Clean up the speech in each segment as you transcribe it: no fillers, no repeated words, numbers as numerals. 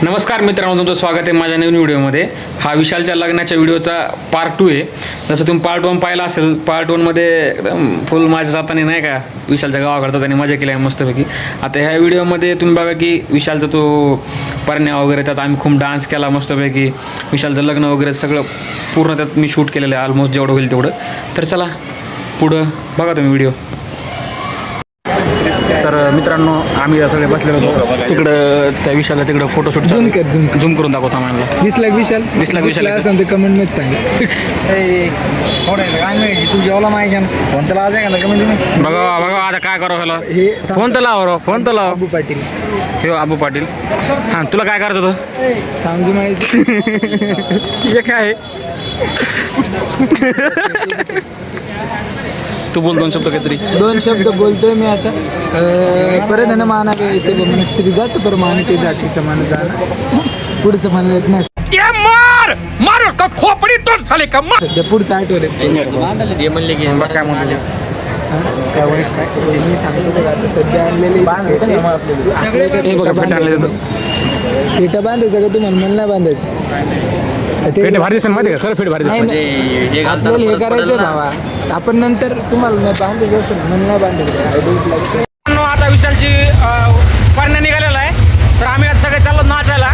नमस्कार मित्रांनो, तुमचं स्वागत आहे माझ्या नवीन व्हिडिओमध्ये. हा विशालच्या लग्नाच्या व्हिडिओचा पार्ट 2 आहे. जसं तुम्ही पार्ट 1 पाहिला असेल, पार्ट 1मध्ये एकदम फुल माझ्या जाताना नाही का विशालच्या गावाकडचा त्यांनी मजा केली आहे मस्तपैकी. आता ह्या व्हिडिओमध्ये तुम्ही बघा की विशालचा तो परण्या वगैरे त्यात आम्ही खूप डान्स केला मस्तपैकी. विशालचं लग्न वगैरे सगळं पूर्ण त्यात मी शूट केलेलं आहे, ऑलमोस्ट जेवढं होईल तेवढं. तर चला पुढं बघा तुम्ही व्हिडिओ. तर मित्रांनो, आम्ही सगळे बसलेलो होतो तिकडं त्या विशालला तिकडं फोटोशूट झूम करून दाखवतो आम्हाला. दिसला विशाल असं ते कमेंट मध्ये सांगा. तू जेवला माहिती फोन तर आज आहे का कमी तुम्ही बघा बघा आता काय करावं ह्याला. फोन तर लाव, फोन तर लाव. अबू पाटील, हे अबू पाटील. हां, तुला काय करायचं होतं सांगू माहिती. हे काय तू बोल दोन शब्द काहीतरी. दोन शब्द बोलतोय मी आता. परत ना माना काय मन स्त्री जात पर मान ते जाती समान जाणं. पुढचं मला येत नाही. मार का खोपडी तोड झाले का सध्या पुढचं आठवलं काय म्हणले काय वाईट काय मी सांगतो बघा. आता सध्या आणलेले हे बघा फेट आणले जातं. फेटा बांधायचं का तुम्हाला मन नाही बांधायचं. फेट भारी दिसेल माहिती का? खरं फेट भारी दिसेल. आपल्याला हे करायचं भावा. आपण नंतर तुम्हाला नाही बांधायचं असेल मन नाही बांधायचं. आता विशालची परण्या निघालेला आहे, तर आम्ही आता सगळे चाललो नाचायला.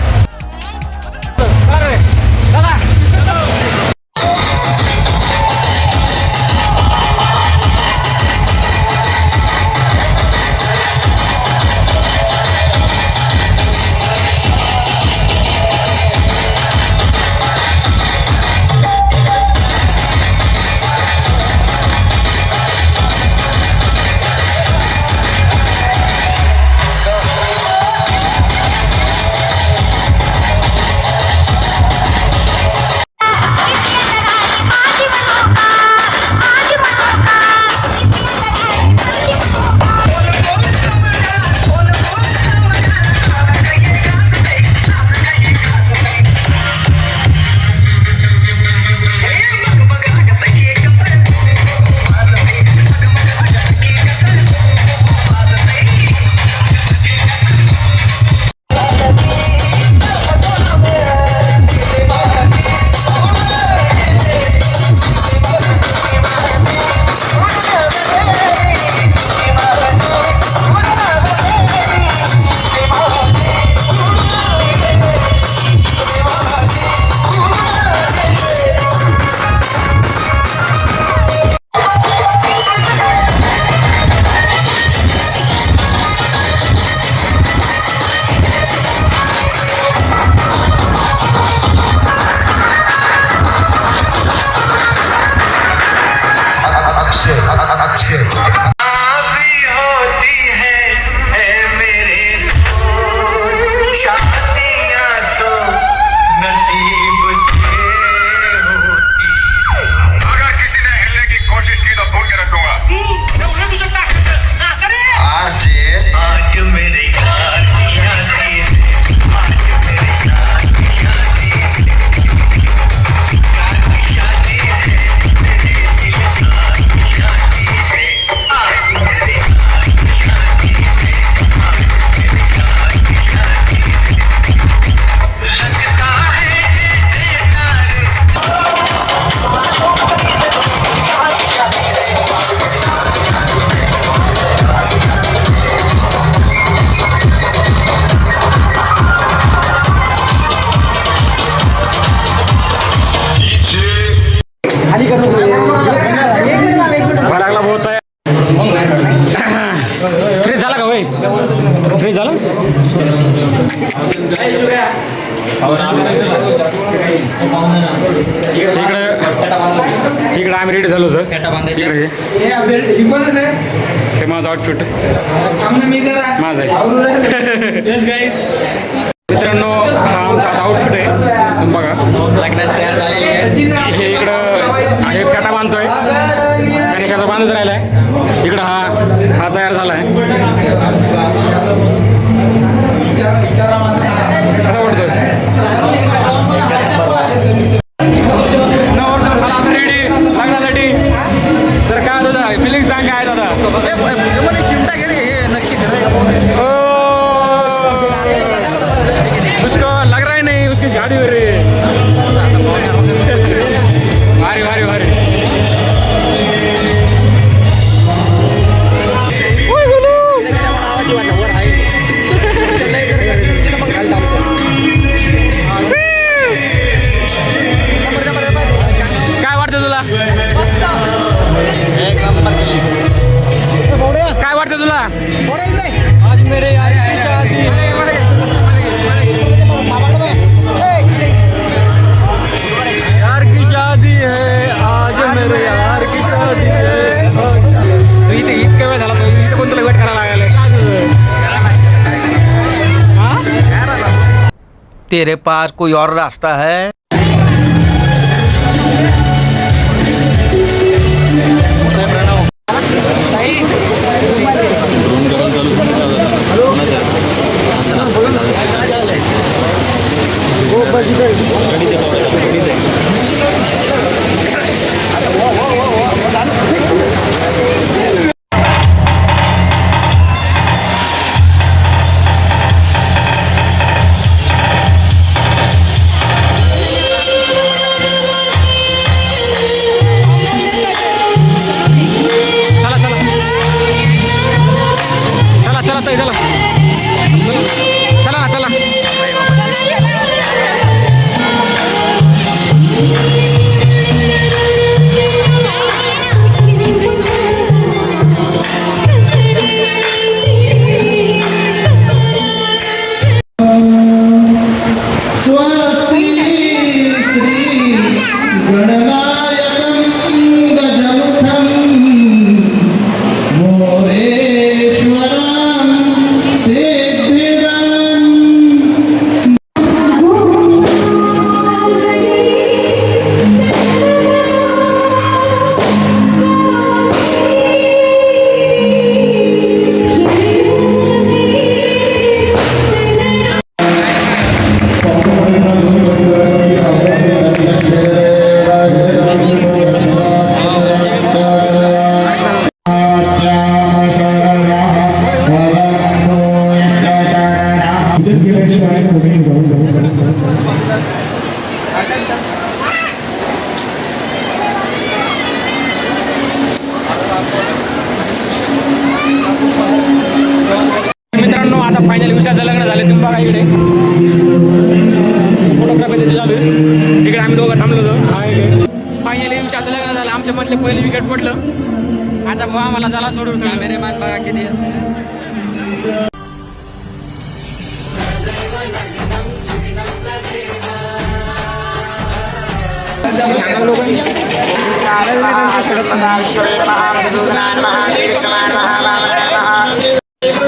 लागला बहुत आहे. फ्रीज झाला का होय? फ्रीज झालं. इकडे आम्ही रेडी झालो होतो. इकडे हे माझं आउटफिट माझं आहे. मित्रांनो, हा आमचा आता आउटफिट आहे. तुम्ही बघा लग्नात तयार झालेली आहे. हे इकडं आहे फेटा बांधतोय आणि फेटा बांधत राहिला आहे. इकडं हा तयार झाला आहे. कसा वाटतोय? रेडी लग्नासाठी. तर काय दादा फिलिंग सांग काय दादा? चिमटा घे रे, हे नक्की मुस्कान गाडीवर रे भारी भारी भारी काय वाटतं तुला काय वाटतं तुला आज मेरे यार की शादी यार की शादी है आज मेरे यार की शादी है तू इथे इतका वेळ झाला पाहिजे इथे पण तुला वेट करायला लागेल तेरे पास कोई और रास्ता है चला चला चला चला ताई चला चला ना चला स्वस्ति श्री गणनायकं गजमुखं मोरेश्वरं सिद्धिदं मित्रांनो आता फायनल विषयाचं लग्न झाले तुम्ही बघा इकडे फोटोग्राफी तिथे चालू आहे इकडे आम्ही दोघं थांबलो होतो फायनली विषयाचं लग्न झालं आमच्या म्हटले पहिलं विकेट पडलं आता भाऊ आम्हाला झाला सोडून मेरे मान बघा किती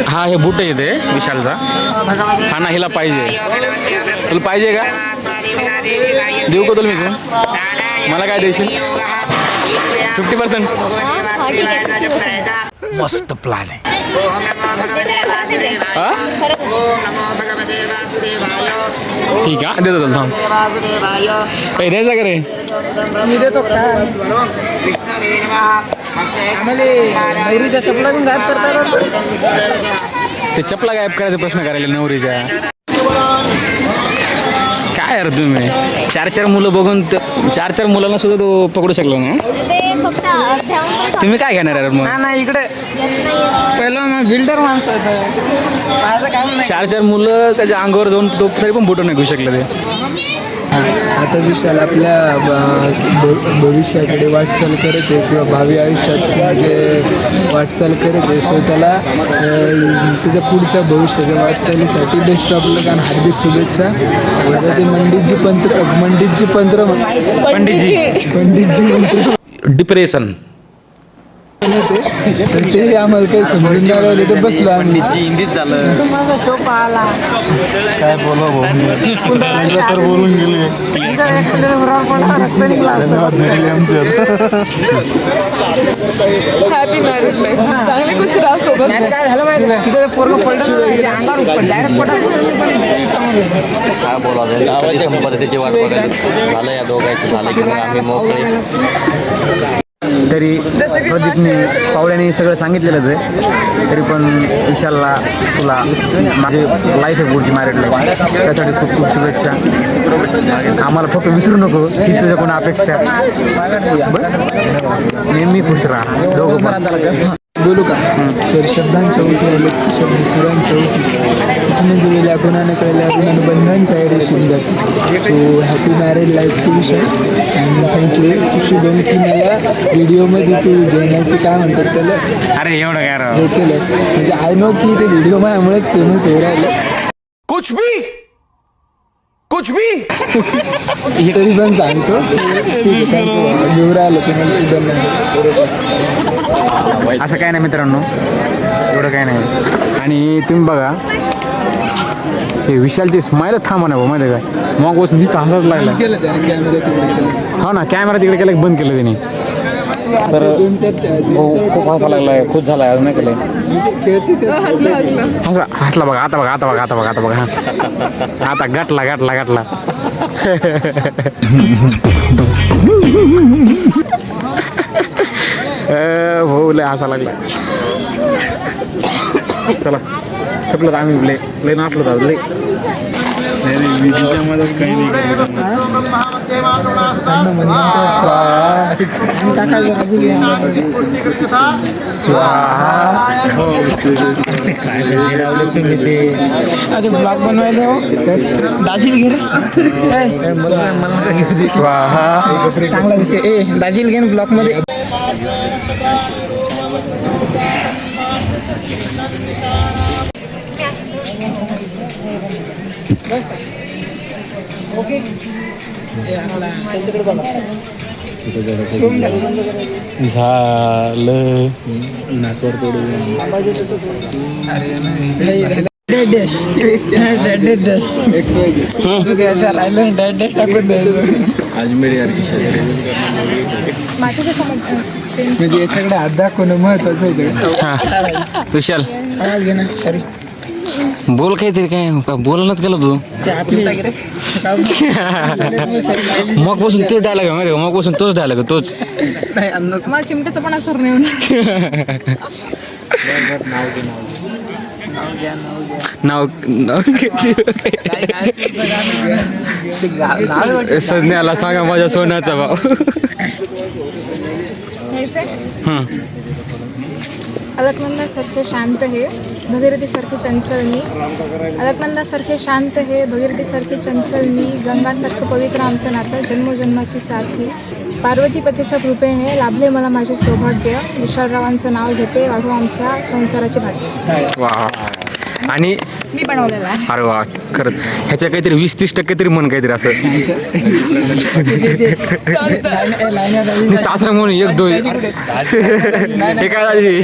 हा हे बूट येते विशालचा हा ना हिला पाहिजे तुला पाहिजे का देऊ का तुला मी तू मला काय देशील 50%? मस्त प्लान आहे हा ठीक आहे देतो तुला थांब काही द्यायचा का रे मी देतो का आम्हाला नवरीच्या चपला पण गायब करता ते चपला गायब करायचा प्रश्न करायला नवरीच्या काय यार तुम्ही चार मुलं बघून चार मुलांना सुद्धा तो पकडू शकला ना तुम्ही काय घेणार यार मग नाही इकडे पहिलं मग बिल्डर माणसं होतं माझं काम नाही चार मुलं त्याच्या अंगावर जाऊन तो तरी पण फोटो नाही घेऊ शकले ते आता विशाल आपल्या भविष्याकडे वाटचाल करत आहे किंवा भावी आयुष्यात म्हणजे वाटचाल करत आहे सो त्याला त्याच्या पुढच्या भविष्याच्या वाटचालीसाठी बेस्ट ऑफ लक आणि हार्दिक शुभेच्छा आता ते पंडितजी मंत्र डिप्रेशन तर ते आम्हाला काही समजून नाही राहिले तर बसलो आम्ही हिंदीत झालं काय बोला तर बोलून गेले हॅपी मॅरिड लाईफ चांगली खुश राहा सोबत काय झालं माहिती तिथे पूर्ण पैसे काय बोलावं संपत्तीची वाट बघायला झालं या दोघांचं झालं की मग आम्ही मोकळे तरी जसं की प्रदीपने मागच्या वेळेस. पावड्याने सगळं सांगितलेलंच आहे. तरी पण विशालला तुला माझी लाईफ आहे पुढची मॅरिड लाईफ, त्यासाठी खूप खूप शुभेच्छा. आम्हाला फक्त विसरू नको की तुझ्या कोण अपेक्षा. बरं नेहमी खुश राहा दोघं पण. बोलू का सर शब्दांच्या ओठी आले शब्द सुरांच्या ओठी तुम्ही जुळल्या गुणाने कळल्या गुणाने बंधांच्या रेशीम जाते. So happy married life to Vishal and thank you Shubham की मला व्हिडिओमध्ये तू घेण्याचे काय म्हणतात त्याला अरे एवढं काय राव. हे केलं म्हणजे आय नो की ते व्हिडिओ माझ्यामुळेच फेमस होऊ राहिलं. कुछ भी तरी पण सांगतो ठीक आहे थँक्यू घेऊ राहिलं तुम्हाला तुझं असं काय नाही मित्रांनो, एवढं काय नाही. आणि तुम्ही बघा हे विशालची स्माईल थांबा ना भाऊ माहिती आहे काय, मग बस नुसतं हसत लागला. केलं त्याने कॅमेरा तिकडे केलं. हो ना कॅमेरा तिकडे केला की बंद केलं त्याने. तर भाऊ खूप हसा लागलाय, खुश झालाय. आज नाही केलंय खेळते ते हसलं हसला बघा. आता बघा आता बघा आता बघा आता बघा हा आता गाठला भाऊ लय हसा लागला. चला ठेपलं आम्ही लय नाचलो होतो लय. ब्लॉग बनवायला दाजील घे स्वाहा. चांगला विषय दाजील घे ब्लॉग मध्ये. झालं माझ्या त्याच्यामध्ये म्हणजे याच्याकडे हात दाखवणं महत्वाचं होतं. हा विशाल घे ना सॉरी बोल काहीतरी काय बोलणंच केलं तू. मग बसून तोच डायलॉग आहे माहिती मग बसून तोच डायलॉग तोच. मला चिमट्याचा पण असर नाही होणार. नाव सज्ञाला सांगा माझ्या सोन्याचा भाव. अलकनंदासारखे शांत हे भगीरथीसारखे चंचल मी. अलकनंदासारखे शांत हे भगीरथीसारखे चंचल मी. गंगासारखं पवित्र आमचं नातं जन्मोजन्माची साथी. पार्वतीपतीच्या कृपेने लाभले मला माझे सौभाग्य. विशालरावांचं नाव घेते वाढू आमच्या संसाराची भाग्य. वा. आणि मी बनवलेला आहे. अरे वा खरंच ह्याच्या काहीतरी 20-30% तरी मन काहीतरी असं नुसतं असं म्हणून 1-2 हे काय झाली.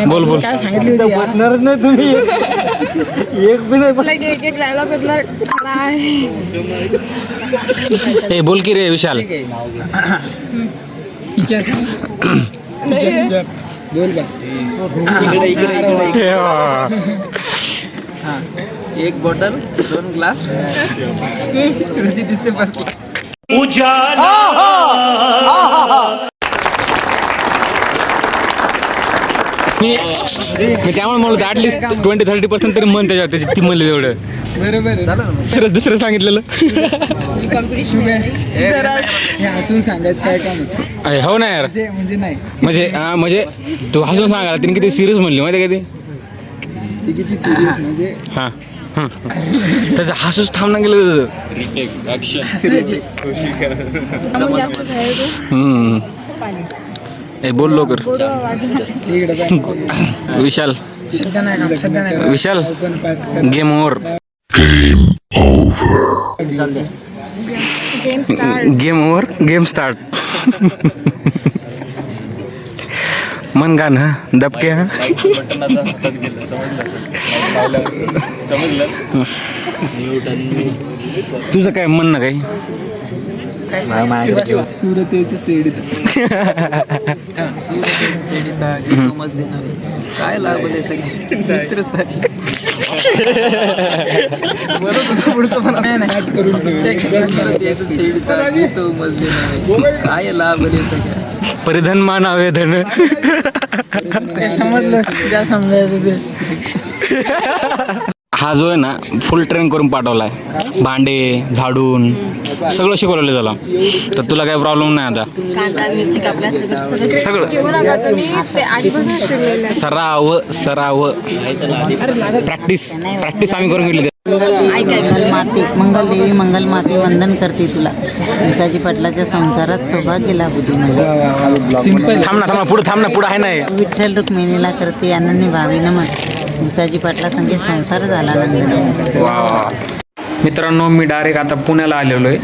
बोल बोल काय सांगितली होती बसणारच नाही तुम्ही एक बी नाही. एक डायलॉग घेतला खरा आहे. ए बोल की रे विशाल. बोल का एक बॉटल 2 ग्लास श्रुती दिसते बस. मी त्यामुळे म्हणलो ॲटलिस्ट 20-30% तरी मन त्याच्यावर ती म्हणले एवढं. बरोबर दुसरं सांगितलेलं. जरा हे हसून सांगायचं काय काम होतं. अरे हो ना यार म्हणजे नाही म्हणजे तू हसून सांगायला तिने किती सिरियस म्हणली माहिती आहे का ती किती सिरियस म्हणजे हां त्याचं हसूच थांबणं गेलं अमूल जास्त खायचं. ए बोल लवकर. इकडे विशाल सध्या नाही Vishal game over. Game start. Game over game start. मन गाणं दबके हा. तुझं काय म्हणणं काही सुरत यायचं चेडीत काय लागले सगळे काय लागले सगळ्या परिधन मानावे धन समजलं ज्या समजायचं हा जो आहे ना फुल ट्रेन करून पाठवलाय, भांडे झाडून सगळं शिकवलेलं त्याला, तर तुला काही प्रॉब्लेम नाही आता. कांदा मिरची कापल्या सगळं सगळं घेऊ नका तुम्ही, ते आधीपासून शिरलेलं आहे. सराव प्रॅक्टिस आम्ही करून घेतली. माते मंगलदेवी मंगलमाते वंदन करते तुला. भिकाजी पाटलाच्या संसारात सौभाग्य लाभू दे मला. थांब ना पुढे आहे ना. विठ्ठल रुक्मिणीला करते अनन्य भावीनं म्हण. भिकाजी पाटला संगे संसार झाला नंद. वा मित्रांनो, मी डायरेक्ट आता पुण्याला आलेलो आहे.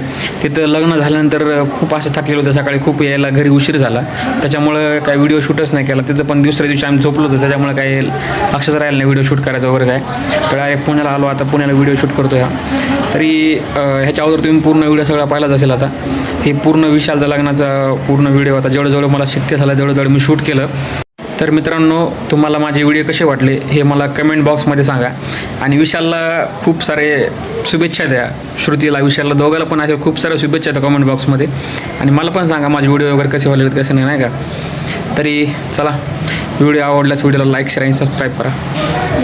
तिथं लग्न झाल्यानंतर खूप असं थकलेलं होतं, सकाळी खूप यायला घरी उशीर झाला, त्याच्यामुळं काही व्हिडिओ शूटच नाही केला. तिथं पण दुसऱ्या दिवशी आम्ही झोपलो होतो, त्याच्यामुळे काही लक्षात राहिलं नाही व्हिडिओ शूट करायचं वगैरे काय. तर डायरेक्ट पुण्याला आलो, आता पुण्याला व्हिडिओ शूट करतो ह्या. तरी ह्याच्या अगोदर तुम्ही पूर्ण व्हिडिओ सगळा पाहिलाच असेल. आता हे पूर्ण विशालच्या लग्नाचा पूर्ण व्हिडिओ आता जेवढं मला शक्य झालं तेवढं मी शूट केलं. तर मित्रांनो, तुम्हाला माझे व्हिडिओ कसे वाटले हे मला कमेंट बॉक्समध्ये सांगा. आणि विशालला खूप सारे शुभेच्छा द्या, श्रुतीला विशालला दोघांना पण अशा खूप साऱ्या शुभेच्छा द्या कमेंट बॉक्समध्ये. आणि मला पण सांगा माझे व्हिडिओ वगैरे कसे वाटले कसे नाही का. तरी चला, व्हिडिओ आवडल्यास व्हिडिओला लाईक शेअर आणि सबस्क्राईब करा.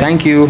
थँक्यू.